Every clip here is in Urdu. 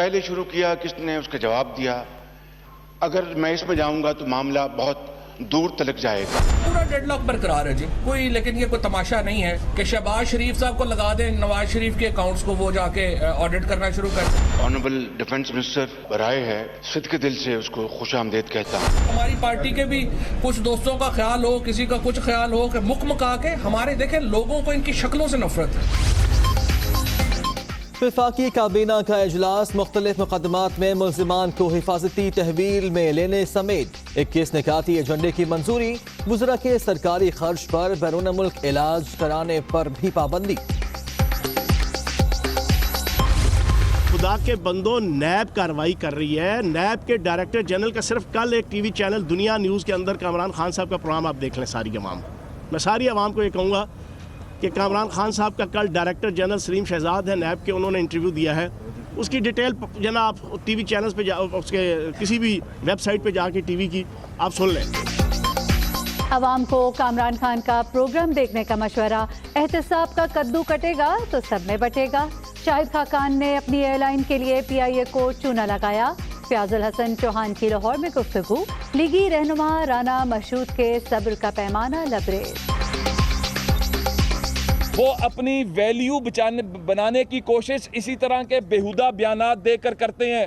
پہلے شروع کیا, کس نے اس کا جواب دیا. اگر میں اس میں جاؤں گا تو معاملہ بہت دور تلک جائے گا. پورا ڈیڈ لاک برقرار ہے جی, کوئی لیکن یہ کوئی تماشا نہیں ہے کہ شہباز شریف صاحب کو لگا دیں, نواز شریف کے اکاؤنٹس کو وہ جا کے آڈٹ کرنا شروع کر دیں. آنریبل ڈیفنس منسٹر برائے ہے, صدقے دل سے اس کو خوش آمدید کہتا ہوں. ہماری پارٹی کے بھی کچھ دوستوں کا خیال ہو, کسی کا کچھ خیال ہو کہ مکمکا کے ہمارے دیکھیں لوگوں کو ان کی شکلوں سے نفرت ہے. وفاقی کابینہ کا اجلاس مختلف مقدمات میں ملزمان کو حفاظتی تحویل میں لینے سمیت 21 نکاتی ایجنڈے کی منظوری. وزراء کے سرکاری خرچ پر بیرون ملک علاج کرانے پر بھی پابندی. خدا کے بندوں, نیب کارروائی کر رہی ہے. نیب کے ڈائریکٹر جنرل کا صرف کل ایک ٹی وی چینل دنیا نیوز کے اندر کامران خان صاحب کا پروگرام آپ دیکھ لیں. ساری عوام, میں ساری عوام کو یہ کہوں گا کہ کامران خان صاحب کا کل ڈائریکٹر جنرل سلیم شہزاد ہے نیب کے, انہوں نے انٹرویو دیا ہے. اس کی ڈیٹیل جناب آپ ٹی وی چینلز پہ اس کے کسی بھی ویب سائٹ پہ جا کے ٹی وی کی آپ سن لیں. عوام کو کامران خان کا پروگرام دیکھنے کا مشورہ. احتساب کا کدو کٹے گا تو سب میں بٹے گا. شاہد خاقان نے اپنی ایئر لائن کے لیے پی آئی اے کو چونا لگایا. فیاض الحسن چوہان کی لاہور میں گفتگو. لیگی رہنما رانا مشہود کے صبر کا پیمانہ لبریز. وہ اپنی ویلیو بنانے کی کوشش اسی طرح کے بیہودہ بیانات دے کر کرتے ہیں.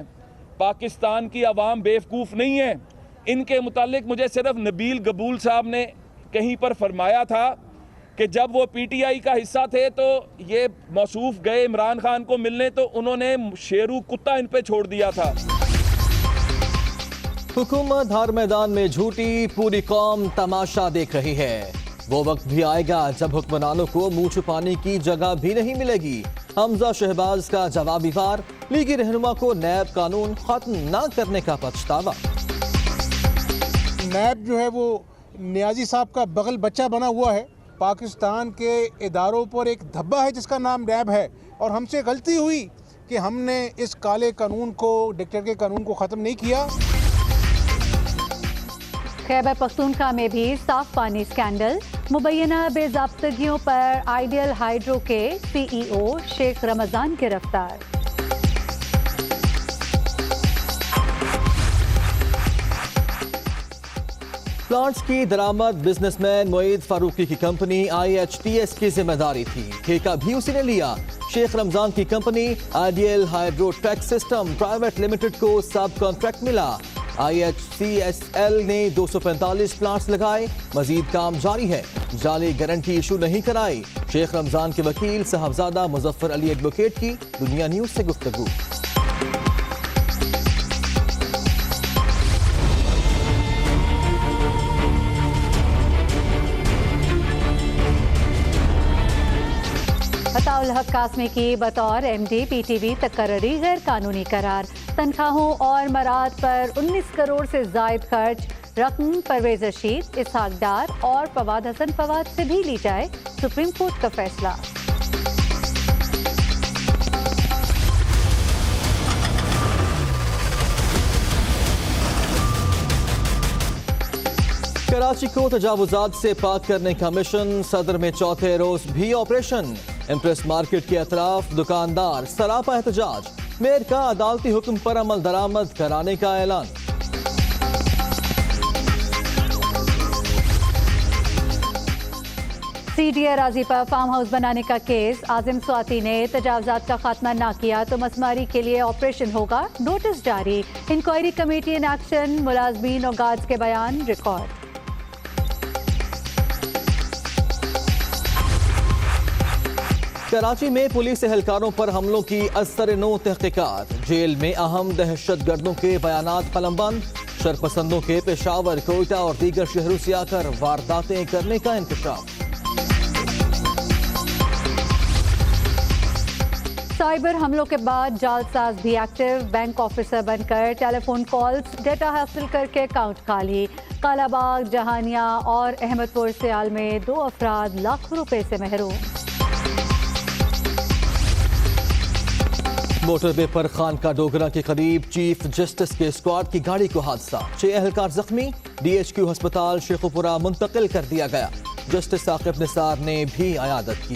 پاکستان کی عوام بیوقوف نہیں ہے. ان کے متعلق مجھے صرف نبیل قبول صاحب نے کہیں پر فرمایا تھا کہ جب وہ پی ٹی آئی کا حصہ تھے تو یہ موصوف گئے عمران خان کو ملنے تو انہوں نے شیرو کتا ان پہ چھوڑ دیا تھا. حکومت ہر میدان میں جھوٹی, پوری قوم تماشا دیکھ رہی ہے. وہ وقت بھی آئے گا جب حکمرانوں کو منہ چھپانے کی جگہ بھی نہیں ملے گی. حمزہ شہباز کا جوابی وار. لیگی رہنما کو نیب قانون ختم نہ کرنے کا پچھتاوا. نیب جو ہے وہ نیازی صاحب کا بغل بچہ بنا ہوا ہے. پاکستان کے اداروں پر ایک دھبا ہے جس کا نام نیب ہے, اور ہم سے غلطی ہوئی کہ ہم نے اس کالے قانون کو, ڈکٹیٹر کے قانون کو ختم نہیں کیا. خیبر پختونخوا میں بھی صاف پانی سکینڈل. مبینہ بے ضابطگیوں پر آئیڈیل ہائیڈرو کے سی ای او شیخ رمضان گرفتار. پلانٹس کی درآمد بزنس مین معید فاروقی کی company I H T S کی ذمہ داری تھی. ٹھیکہ بھی اسی نے لیا. شیخ رمضان کی company Ideal Hydro Tech System Private Limited کو سب کانٹریکٹ ملا. I H C S L نے 245 پلانٹس لگائے. مزید کام جاری ہے. جعلی گارنٹی ایشو نہیں کرائی. شیخ رمضان کے وکیل صاحبزادہ مظفر علی ایڈوکیٹ کی دنیا نیوز سے گفتگو. عطا الحق قاسمی کی بطور M D P T V تقرری غیر قانونی قرار. تنخواہوں اور مراعات پر 19 کروڑ سے زائد خرچ. رقم پرویز رشید, اسحاق ڈار اور فواد حسن فواد سے بھی لی جائے. سپریم کورٹ کا فیصلہ. کراچی کو تجاوزات سے پاک کرنے کا مشن. صدر میں چوتھے روز بھی آپریشن. امپریس مارکیٹ کے اطراف دکاندار سراپا احتجاج. میئر کا عدالتی حکم پر عمل درآمد کرانے کا اعلان. سی ڈی اراضی پر فارم ہاؤس بنانے کا کیس. عاظم سواتی نے تجاوزات کا خاتمہ نہ کیا تو مسماری کے لیے آپریشن ہوگا. نوٹس جاری. Inquiry committee in action. ملازمین اور گارڈز کے بیان ریکارڈ. کراچی میں پولیس اہلکاروں پر حملوں کی اثر نو تحقیقات. جیل میں اہم دہشت گردوں کے بیانات قلم بند. شرپسندوں کے پشاور, کوئٹہ اور دیگر شہروں سے آ کر وارداتیں کرنے کا انکشاف. سائبر حملوں کے بعد جعلساز بھی ایکٹیو. بینک آفیسر بن کر ٹیلی فون کالز, ڈیٹا حاصل کر کے اکاؤنٹ خالی. کالا باغ, جہانیہ اور احمد پور سیال میں 2 افراد لاکھوں روپے سے محروم. موٹر وے پر خانقاہ ڈوگرہ کے قریب چیف جسٹس کے اسکواڈ کی گاڑی کو حادثہ. 6 اہلکار زخمی. ڈی ایچ کیو ہسپتال شیخوپورہ منتقل کر دیا گیا. جسٹس ثاقب نثار نے بھی عیادت کی.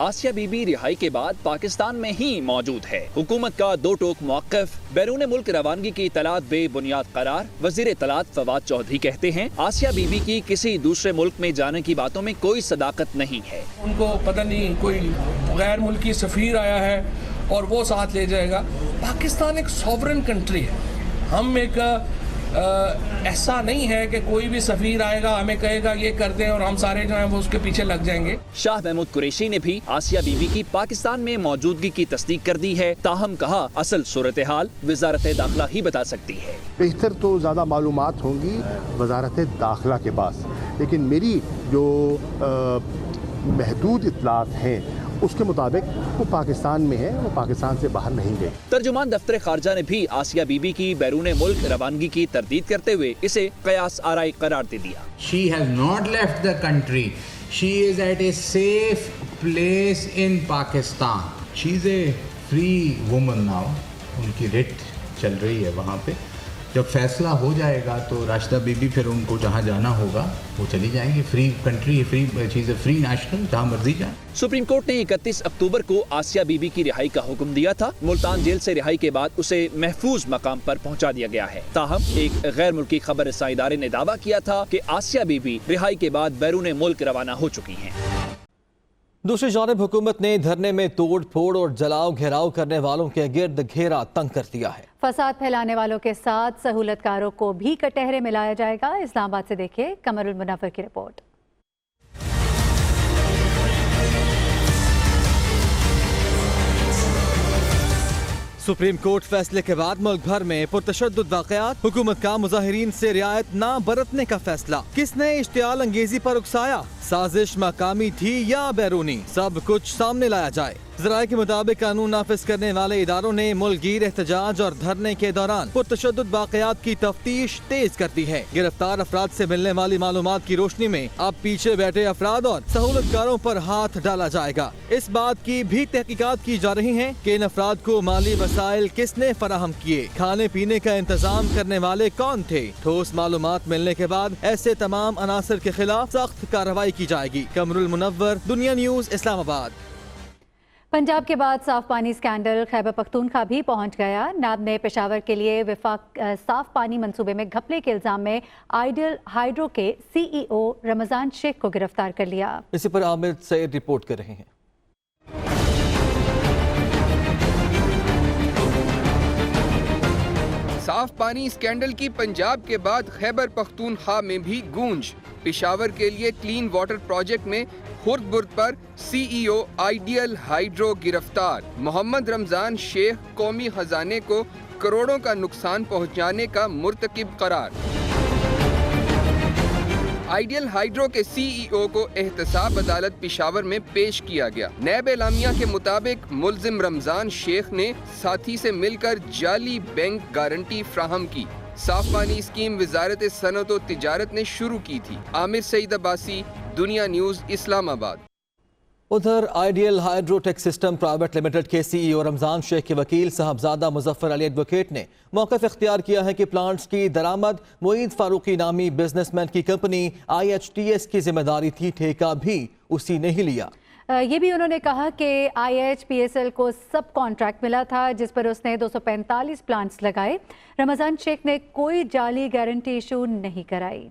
آسیہ بی بی رہائی کے بعد پاکستان میں ہی موجود ہے۔ حکومت کا دو ٹوک موقف، بیرون ملک روانگی کی اطلاعات بے بنیاد قرار۔ وزیر اطلاعات فواد چودھری کہتے ہیں آسیہ بی بی کی کسی دوسرے ملک میں جانے کی باتوں میں کوئی صداقت نہیں ہے۔ ان کو پتہ نہیں کوئی غیر ملکی سفیر آیا ہے اور وہ ساتھ لے جائے گا۔ پاکستان ایک سوورن کنٹری ہے، ہم ایک ایسا نہیں ہے کہ کوئی بھی سفیر آئے گا ہمیں کہے گا یہ کر دیں اور ہم سارے جو ہیں وہ اس کے پیچھے لگ جائیں گے۔ شاہ محمود قریشی نے بھی آسیہ بی بی کی پاکستان میں موجودگی کی تصدیق کر دی ہے، تاہم کہا اصل صورتحال وزارت داخلہ ہی بتا سکتی ہے۔ بہتر تو زیادہ معلومات ہوں گی وزارت داخلہ کے پاس، لیکن میری جو محدود اطلاعات ہیں اس کے مطابق وہ پاکستان میں ہے، وہ پاکستان سے باہر نہیں گئے۔ ترجمان دفتر خارجہ نے بھی آسیہ بی بی کی بیرون ملک روانگی کی تردید کرتے ہوئے اسے قیاس آرائی قرار دے دیا۔ She has not left the country. She is at a safe place in Pakistan. She is a free woman now. ان کی ریٹ چل رہی ہے وہاں پہ، جب فیصلہ ہو جائے گا تو راشدہ بی بی پھر ان کو جہاں جانا ہوگا وہ چلی جائیں گی۔ فری کنٹری، فری چیز، فری نیشنل، جہاں مرضی جائیں۔ سپریم کورٹ نے 31 اکتوبر کو آسیہ بی بی کی رہائی کا حکم دیا تھا۔ ملتان جیل سے رہائی کے بعد اسے محفوظ مقام پر پہنچا دیا گیا ہے، تاہم ایک غیر ملکی خبر رساں ادارے نے دعویٰ کیا تھا کہ آسیہ بی بی رہائی کے بعد بیرون ملک روانہ ہو چکی ہیں۔ دوسری جانب حکومت نے دھرنے میں توڑ پھوڑ اور جلاؤ گھیراؤ کرنے والوں کے گرد گھیرا تنگ کر دیا ہے۔ فساد پھیلانے والوں کے ساتھ سہولت کاروں کو بھی کٹہرے میں لایا جائے گا۔ اسلام آباد سے دیکھیے قمر المنور کی رپورٹ۔ سپریم کورٹ فیصلے کے بعد ملک بھر میں پرتشدد واقعات، حکومت کا مظاہرین سے رعایت نہ برتنے کا فیصلہ۔ کس نے اشتعال انگیزی پر اکسایا؟ سازش مقامی تھی یا بیرونی؟ سب کچھ سامنے لایا جائے۔ ذرائع کے مطابق قانون نافذ کرنے والے اداروں نے ملک گیر احتجاج اور دھرنے کے دوران پرتشدد واقعات کی تفتیش تیز کر دی ہے۔ گرفتار افراد سے ملنے والی معلومات کی روشنی میں اب پیچھے بیٹھے افراد اور سہولت کاروں پر ہاتھ ڈالا جائے گا۔ اس بات کی بھی تحقیقات کی جا رہی ہیں کہ ان افراد کو مالی وسائل کس نے فراہم کیے، کھانے پینے کا انتظام کرنے والے کون تھے۔ ٹھوس معلومات ملنے کے بعد ایسے تمام عناصر کے خلاف سخت کارروائی کی جائے گی۔ قمر المنور، دنیا نیوز، اسلام آباد۔ پنجاب کے بعد صاف پانی اسکینڈل خیبر پختونخوا بھی پہنچ گیا۔ نیب نے پشاور کے لیے وفاق صاف پانی منصوبے میں گھپلے کے الزام میں آئیڈیل ہائیڈرو کے سی ای او رمضان شیخ کو گرفتار کر لیا۔ اسی پر عامر سعید رپورٹ کر رہے ہیں۔ صاف پانی اسکینڈل کی پنجاب کے بعد خیبر پختونخوا میں بھی گونج۔ پشاور کے لیے کلین واٹر پروجیکٹ میں خرد برد پر سی ای او آئیڈیل ہائیڈرو گرفتار۔ محمد رمضان شیخ قومی خزانے کو کروڑوں کا نقصان پہنچانے کا مرتکب قرار۔ آئیڈیل ہائیڈرو کے سی ای او کو احتساب عدالت پشاور میں پیش کیا گیا۔ نیب اعلامیہ کے مطابق ملزم رمضان شیخ نے ساتھی سے مل کر جعلی بینک گارنٹی فراہم کی۔ صاف پانی اسکیم وزارت صنعت و تجارت نے شروع کی تھی۔ عامر سعید عباسی، دنیا نیوز، اسلام آباد۔ ادھر ideal Hydro Tech System Private Limited کے سی ای او رمضان شیخ کے وکیل صاحبزادہ مظفر علی ایڈوکیٹ نے موقف اختیار کیا ہے کہ پلانٹس کی درآمد معید فاروقی نامی بزنس مین کی company I H T S کی ذمہ داری تھی، ٹھیکہ بھی اسی نے ہی لیا۔ یہ بھی انہوں نے کہا کہ I H P S L کو سب کانٹریکٹ ملا تھا جس پر اس نے 245 پلانٹس لگائے۔ رمضان شیخ نے کوئی جعلی گارنٹی ایشو نہیں کرائی۔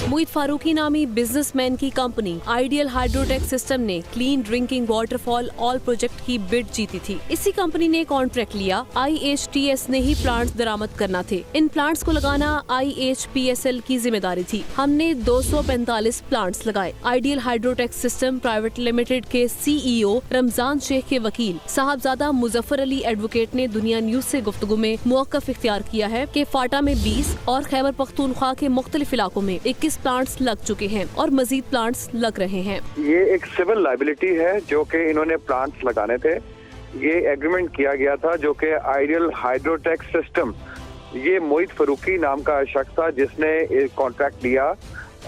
معید فاروقی نامی بزنس مین کی کمپنی آئیڈیل ہائیڈروٹیک سسٹم نے کلین ڈرنکنگ واٹر فال آل پروجیکٹ کی بڈ جیتی تھی۔ اسی کمپنی نے کانٹریکٹ لیا، آئی ایچ ٹی ایس نے ہی پلانٹس درآمد کرنا تھے۔ ان پلانٹس کو لگانا I H P S L کی ذمہ داری تھی۔ ہم نے 245 پلانٹس لگائے۔ Ideal Hydrotech System Private Limited کے سی ای او رمضان شیخ کے وکیل صاحبزادہ مظفر علی ایڈوکیٹ نے دنیا نیوز سے گفتگو میں موقف اختیار کیا ہے کہ فاٹا میں 20 اور خیبر پختونخوا کے مختلف علاقوں میں 21 پلانٹس لگ چکے ہیں اور مزید پلانٹس لگ رہے ہیں۔ یہ ایک سول لائبلٹی ہے جو کہ انہوں نے پلانٹس لگانے تھے۔ یہ ایگریمنٹ کیا گیا تھا جو کہ آئیڈیل ہائیڈروٹیک سسٹم، یہ معید فاروقی نام کا شخص تھا جس نے کانٹریکٹ لیا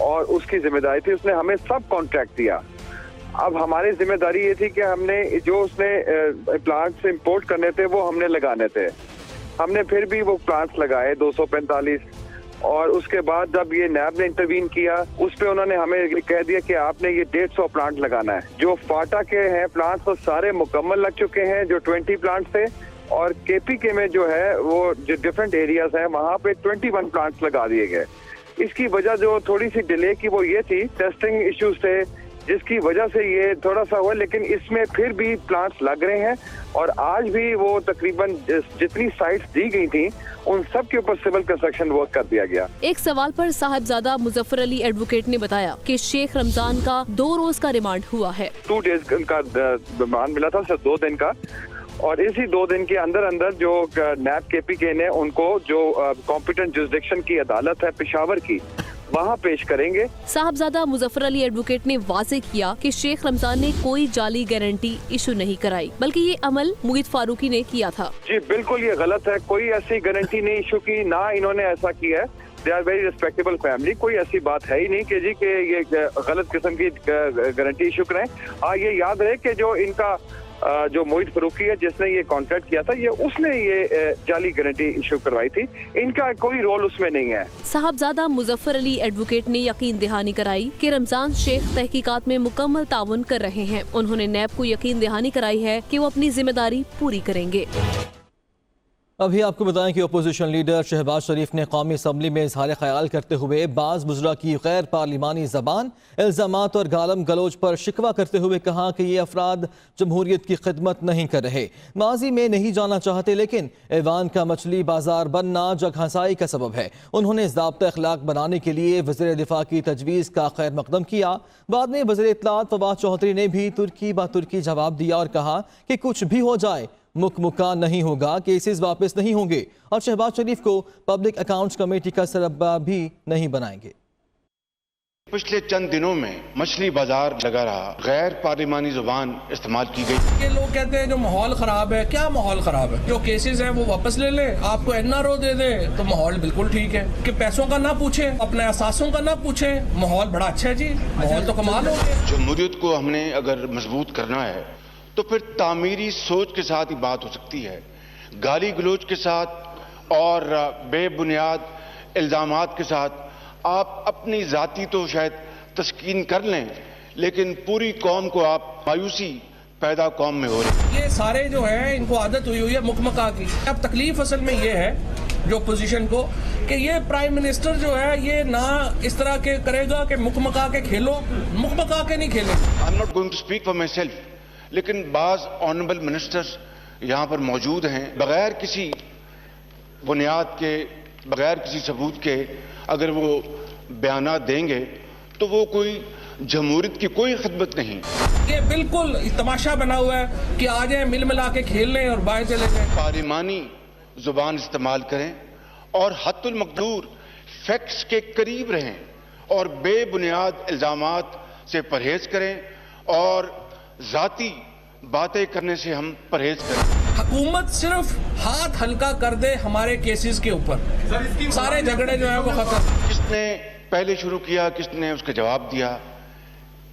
اور اس کی ذمہ داری تھی، اس نے ہمیں سب کانٹریکٹ دیا۔ اب ہماری ذمہ داری یہ تھی کہ ہم نے جو اس نے پلانٹس امپورٹ کرنے تھے وہ ہم نے لگانے تھے۔ ہم نے پھر بھی وہ پلانٹس لگائے 245۔ اور اس کے بعد جب یہ نیب نے انٹروین کیا اس پہ انہوں نے ہمیں کہہ دیا کہ آپ نے یہ 150 پلانٹ لگانا ہے. جو فاٹا کے ہیں پلانٹس وہ سارے مکمل لگ چکے ہیں جو 20 پلانٹس تھے, اور کے پی کے میں جو ہے وہ جو ڈفرینٹ ایریاز ہیں وہاں پہ 21 پلانٹس لگا دیے گئے. اس کی وجہ جو تھوڑی سی ڈیلے کی وہ یہ تھی, ٹیسٹنگ ایشوز تھے جس کی وجہ سے یہ تھوڑا سا ہوا, لیکن اس میں پھر بھی پلانٹس لگ رہے ہیں. اور آج بھی وہ تقریباً جتنی سائٹس دی گئی تھیں ان سب کے اوپر سول کنسٹرکشن ورک کر دیا گیا. ایک سوال پر صاحبزادہ مظفر علی ایڈوکیٹ نے بتایا کہ شیخ رمضان کا 2 روز کا ریمانڈ ہوا ہے. 2 days کا ریمانڈ ملا تھا, صرف 2 دن کا, اور اسی 2 دن کے اندر جو نیب کے پی کے نے ان کو جو کمپیٹنٹ جوریسڈکشن کی عدالت ہے پشاور کی وہاں پیش کریں گے. صاحبزادہ مظفر علی ایڈوکیٹ نے واضح کیا کہ شیخ رمضان نے کوئی جعلی گارنٹی ایشو نہیں کرائی بلکہ یہ عمل معید فاروقی نے کیا تھا. جی بالکل یہ غلط ہے, کوئی ایسی گارنٹی نہیں ایشو کی, نہ انہوں نے ایسا کیا ہے. They are very respectable family, کوئی ایسی بات ہے ہی نہیں کہ جی کہ یہ غلط قسم کی گارنٹی ایشو کریں. ہاں یہ یاد رہے کہ جو ان کا جو معید فاروقی ہے جس نے یہ کانٹریکٹ کیا تھا, یہ اس نے یہ جعلی گارنٹی ایشو کروائی تھی, ان کا کوئی رول اس میں نہیں ہے. صاحبزادہ مظفر علی ایڈوکیٹ نے یقین دہانی کرائی کہ رمضان شیخ تحقیقات میں مکمل تعاون کر رہے ہیں. انہوں نے نیب کو یقین دہانی کرائی ہے کہ وہ اپنی ذمہ داری پوری کریں گے. ابھی آپ کو بتائیں کہ اپوزیشن لیڈر شہباز شریف نے قومی اسمبلی میں اظہار خیال کرتے ہوئے بعض وزراء کی غیر پارلیمانی زبان, الزامات اور گالم گلوچ پر شکوہ کرتے ہوئے کہا کہ یہ افراد جمہوریت کی خدمت نہیں کر رہے, ماضی میں نہیں جانا چاہتے, لیکن ایوان کا مچھلی بازار بننا جگ ہنسائی کا سبب ہے. انہوں نے ضابطہ اخلاق بنانے کے لیے وزیر دفاع کی تجویز کا خیر مقدم کیا. بعد میں وزیر اطلاعات فواد چودھری نے بھی ترکی با ترکی جواب دیا اور کہا کہ کچھ بھی ہو جائے مکہ نہیں ہوگا, کیسز واپس نہیں ہوں گے اور شہباز شریف کو پبلک اکاؤنٹس کمیٹی کا سربراہ بھی نہیں بنائیں گے. پچھلے چند دنوں میں مچھلی بازار لگا رہا, غیر پارلیمانی زبان استعمال کی گئی. یہ لوگ کہتے ہیں جو ماحول خراب ہے, کیا ماحول خراب ہے؟ جو کیسز ہیں وہ واپس لے لیں, آپ کو این آر او دے دیں تو ماحول بالکل ٹھیک ہے. کہ پیسوں کا نہ پوچھیں, اپنے احساسوں کا نہ پوچھیں, ماحول بڑا اچھا ہے جی, ماحول تو کمال ہو گیا. جمہوریت کو ہم نے اگر مضبوط کرنا ہے تو پھر تعمیری سوچ کے ساتھ ہی بات ہو سکتی ہے. گالی گلوچ کے ساتھ اور بے بنیاد الزامات کے ساتھ آپ اپنی ذاتی تو شاید تسکین کر لیں, لیکن پوری قوم کو آپ مایوسی پیدا قوم میں ہو رہی. یہ سارے جو ہیں ان کو عادت ہوئی ہے مکمکا کی. اب تکلیف اصل میں یہ ہے جو اپوزیشن کو کہ یہ پرائم منسٹر جو ہے یہ نہ اس طرح کے کرے گا کہ مکمکا کے کھیلو, مکمکا کے نہیں کھیلے. I am not going to speak for myself, لیکن بعض آنریبل منسٹرز یہاں پر موجود ہیں, بغیر کسی بنیاد کے, بغیر کسی ثبوت کے اگر وہ بیانات دیں گے تو وہ کوئی جمہوریت کی کوئی خدمت نہیں. یہ بالکل تماشا بنا ہوا ہے کہ آ جائیں مل ملا کے کھیل لیں اور باہر چلے جائیں. پارلیمانی زبان استعمال کریں اور حد المقدور فیکٹس کے قریب رہیں اور بے بنیاد الزامات سے پرہیز کریں اور ذاتی باتیں کرنے سے ہم پرہیز کریں. حکومت صرف ہاتھ ہلکا کر دے ہمارے کیسز کے اوپر, سارے جھگڑے جو ہیں وہ ختم. کس نے پہلے شروع کیا, کس نے اس کا جواب دیا,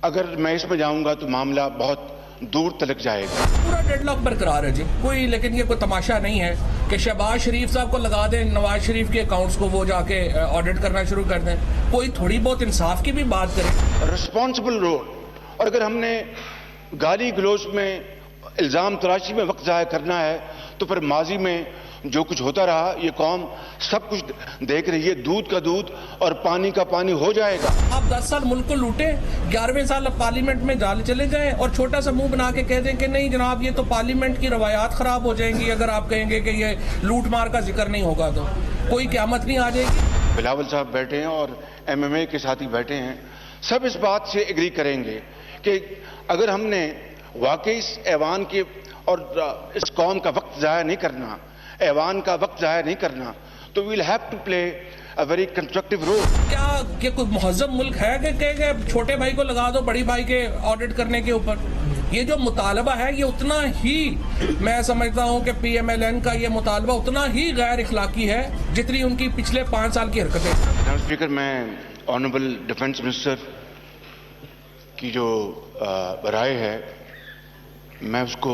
اگر میں اس میں جاؤں گا تو معاملہ بہت دور تلک جائے گا. پورا ڈیڈ لاک برقرار ہے جی کوئی, لیکن یہ کوئی تماشا نہیں ہے کہ شہباز شریف صاحب کو لگا دیں نواز شریف کے اکاؤنٹس کو وہ جا کے آڈٹ کرنا شروع کر دیں. کوئی تھوڑی بہت انصاف کی بھی بات کریں. رسپانسبل رول, اور اگر ہم نے گالی گلوچ میں الزام تراشی میں وقت ضائع کرنا ہے تو پھر ماضی میں جو کچھ ہوتا رہا یہ قوم سب کچھ دیکھ رہی ہے, دودھ کا دودھ اور پانی کا پانی ہو جائے گا. آپ 10 سال ملک کو لوٹیں, 11ویں سال پارلیمنٹ میں چلے جائیں اور چھوٹا سا منہ بنا کے کہہ دیں کہ نہیں جناب یہ تو پارلیمنٹ کی روایات خراب ہو جائیں گی اگر آپ کہیں گے کہ یہ لوٹ مار کا ذکر نہیں ہوگا تو کوئی قیامت نہیں آ جائے گی. بلاول صاحب بیٹھے ہیں اور ایم ایم اے کے ساتھی بیٹھے ہیں, سب اس بات سے ایگری کریں گے کہ اگر ہم نے واقعی اس ایوان کے اور اس قوم کا وقت ضائع نہیں کرنا, ایوان کا وقت ضائع نہیں کرنا, تو we'll have to play a very constructive role. کیا یہ کوئی مہذب ملک ہے کہ چھوٹے بھائی کو لگا دو بڑی بھائی کے آڈٹ کرنے کے اوپر؟ یہ جو مطالبہ ہے یہ اتنا ہی, میں سمجھتا ہوں کہ پی ایم ایل این کا یہ مطالبہ اتنا ہی غیر اخلاقی ہے جتنی ان کی پچھلے 5 سال کی حرکتیں. جناب اسپیکر, میں آنریبل ڈیفنس منسٹر کی جو رائے ہے میں اس کو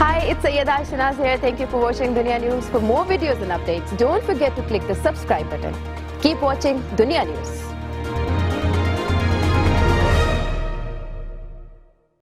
Hi, it's Sayyeda Shanaz here. Thank you for watching Dunya News. For more videos and updates, don't forget to click the subscribe button. Keep watching Dunya News.